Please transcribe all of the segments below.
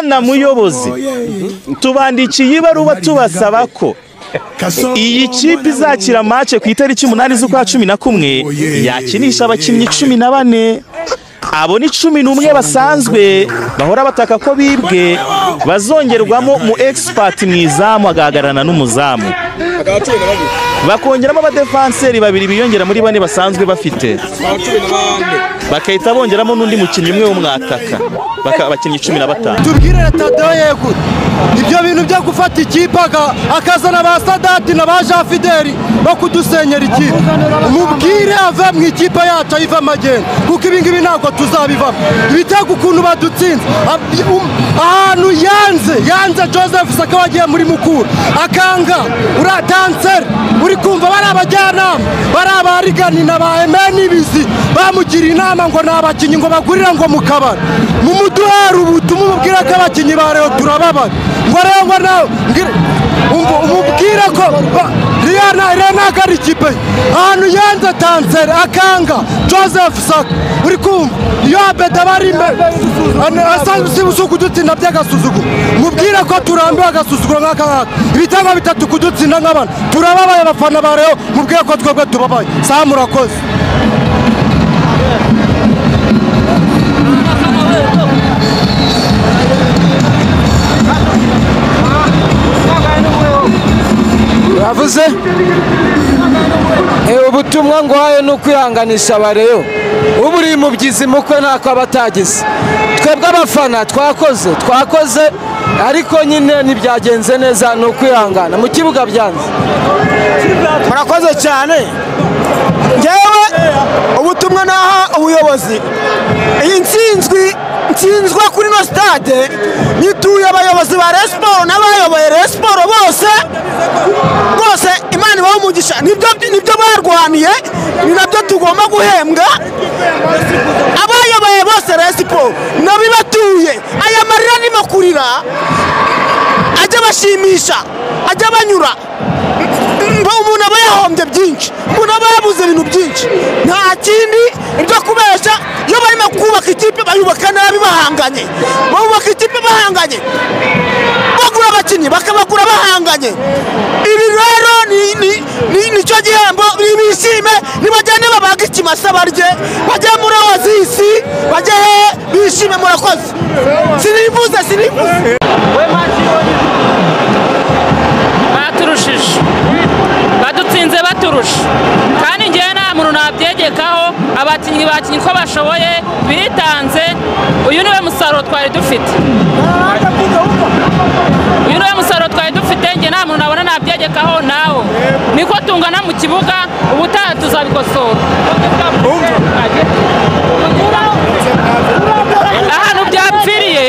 bwana muyobozi tubandikiye ibaruwa tubasaba ko iyi kipe izakira match ku itariki 8 z'ukwa 11 yakinisha abakinnyi 14 abo ni 11 basanzwe bahora bataka ko bibwe bazongerwamo mu expert mwizamu agahagarana n'umuzamu bakongeramo abadefenseri babiri biyongera muri bane basanzwe bafite bakahita bongeramo n'undi mukinnyi umwe w'umwataka abakinnyi 15 tubwire Tadeo yego ibyo bintu byo gufata ikipe akazana ba Sadati na ba Jean Fideli bakudusenyera ikipe mubwire ava mu ikipe yacu ayiva amagenda kuko ibi ngibi ntabwo tuzabivamo ibitego ukuntu badutsinze ahantu yanze Joseph Saka wagiye muri Mukura akanga ura dancer uri kumva bari abajyanama bari abarigani na ba Emeni bizi bamugira inama ngo nabakinyi ngo bagurira ngo mukabara mu muduhera ubutumwa mubwira ko abakinyi ba Rayon turababara ngo rero ngo nawe umubwira ko Riana gari kipe ahantu yanze dancer akanga Joseph Saka uri kumva iyo abeda bari asanzwe kudutsinda by'agasuzuguro mubwira ko turambiwe agasuzuguro nk'aka ibitego bitatu kudutsinda nk'abantu turababaye abafana ba Rayon mubwira ko twebwe tubabaye saa murakoze yavuze ubutumwa ngo haye no kwihanganisha abareyo uburi mu byizi mukwe ntako abatagize twebwe abafana twakoze ariko nyine ntibyagenze neza no kwihangana mu kibuga byanze murakoze cyane ngewe ubutumwa naha ubuyobozi iyi nsinzwe kuri no stade nituye abayobozi ba Rayon Sports n'abayoboye Rayon Sports bose Imana ibaho umugisha nibyo barwaniye ni nabyo tugomba guhembwa abayoboye bose Rayon Sports nabibatuye aya marira ni makurira ajya bashimisha ajya banyura umuntu aba yahombye byinshi umuntu aba yabuze ibintu byinshi nta kindi ibyo kubesha iyo barimo kubaka ikipe bayubaka nabi bahanganye bubaka ikipe bahanganye bagura abakinnyi bakabagura bahanganye ibi rero nicyo gihembo bishime nibajyane babaga ikimasa barye bajye muri Oasis bajye bishime murakoze sinivuze baturushije badutsinze baturusha kandi ngewe nta muntu nabyegekaho abakinnyi bakinnyi ko bashoboye bitanze uyu niwe musaruro twari dufite nge nta muntu nabona nabyegekaho naho niko tungana mu kibuga ubutaha tuzabikosora ahantu byapfiriye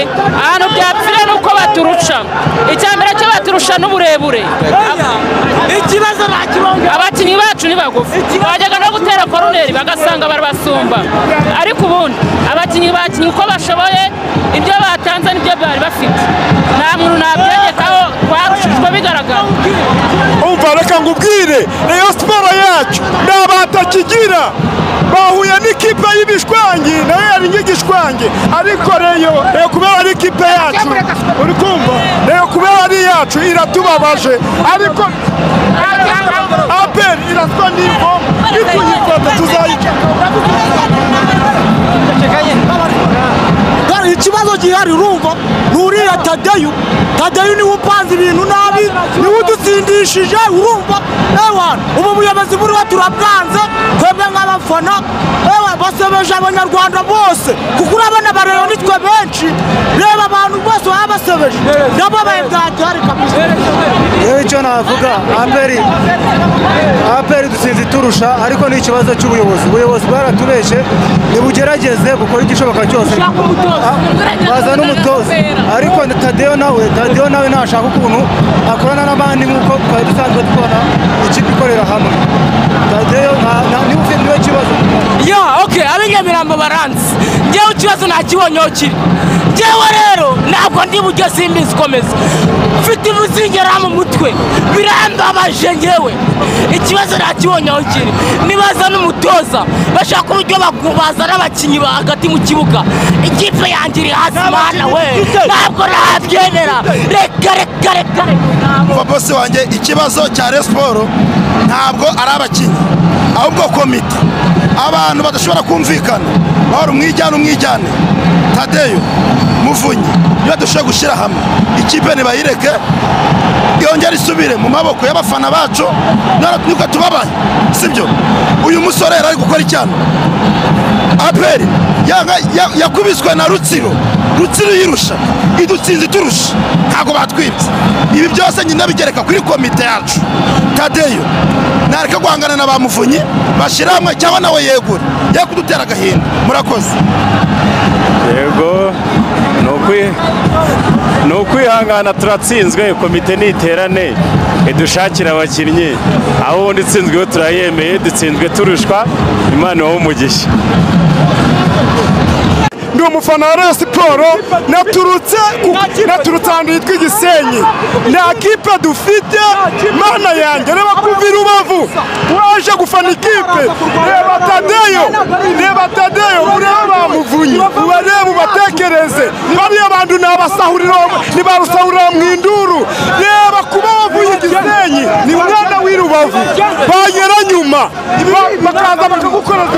nuko baturusha icyambere cyo baturusha n'uburebure ikibazo nakibonga abakinnyi bacu ni bagufi bajyaga no gutera koroneri bagasanga barabasumba ariko ubundi abakinnyi bakinnyi uko bashoboye ibyo batanze nibyo bari bafite nta muntu nabyegekaho twarushijwe bigaragara umva reka ngubwire Rayon Sports yacu n'abatakigira bahuye n'ikipe y'ibishwangi nayo yari nk'igishwangi ariko Rayon kubera ari ikipe yacu uri kumva Rayon kubera ari yacu iratubabaje ariko APR iratwa nivo ikuyifata tuzayica ikibazo gihari urumva nturiya Tadeo niwe upanze ibintu nabi niwe udutsindishije urumva ubu buyobozi buriho turabwanze twebwe nk'abafana basebeje abanyarwanda bose kuko urabona barero nitwe benshi reba abantu bose baba basebeje nabo bayibwatari kabisa icyo navuga APR dutsinze turusha ariko ni ikibazo cy'ubuyobozi bwaratubeshe nibugerageze gukora igishoboka cyose baza n'umutoza ariko Tadeo nawe ntashaka ukuntu akorana n'abandi nk'uko twari dusanzwe dukora ikipe ikorera hamwe Tadeo niwe ufite ikibazo oke ab'inyamirambo baranzi njyewe ikibazo ntakibonyeho kiri njyewe rero ntabwo ndi buryo simbizi komeza mfite ibizingera mu mutwe birambabaje njyewe ikibazo ntakibonyeho kiri nibaza n'umutoza bashaka uburyo bazana abakinnyi hagati mu kibuga ikipe yanjye iri hasi mana we ntabwo nabyemera reka umva bose wanjye ikibazo cya Rayon Sports ntabwo ari abakinnyi ahubwo komite abantu badashobora kumvikana bahora umwijyane Tadeyo Muvunyi iyo dushobora gushyira hamwe ikipe nibayireke yongera isubire mu maboko y'abafana bacu niko tubabaye sibyo uyu musore ari gukora icyano aperi yakubiswe na Rutsiro yirusha idutsinze turusha ntago batwibye ibi byose nyine bigereka kuri komite yacu Tadeyo nareka guhangana na Bamuvunyi bashira hamwe cyangwa nawe yegure ye kudutera agahinda murakoze yego no kwihangana turatsinzwe komite niterane idushakira abakinnyi aho ubundi itsinzweho turayemeye dutsinzwe turushwa Imana wo umugisha ndi umufana wa Rayon Sports naturutse ahantu hitwa Gisenyi nta kipe dufite mana yanjye reba kuva i Rubavu waje gufana ikipe reba Tadeyo urebe Bamuvunyi ubarebe ubatekereze bariya bantu nibarusahurira mu induru reba kuba wavuye Gisenyi ni umwana w'i Rubavu bagera nyuma bakaza bakagukoreza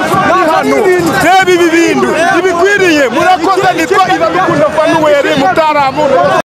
hano reba ibi bintu ibikwiriye murakoze nitwa Iradukunda Fanuel Mutaramu.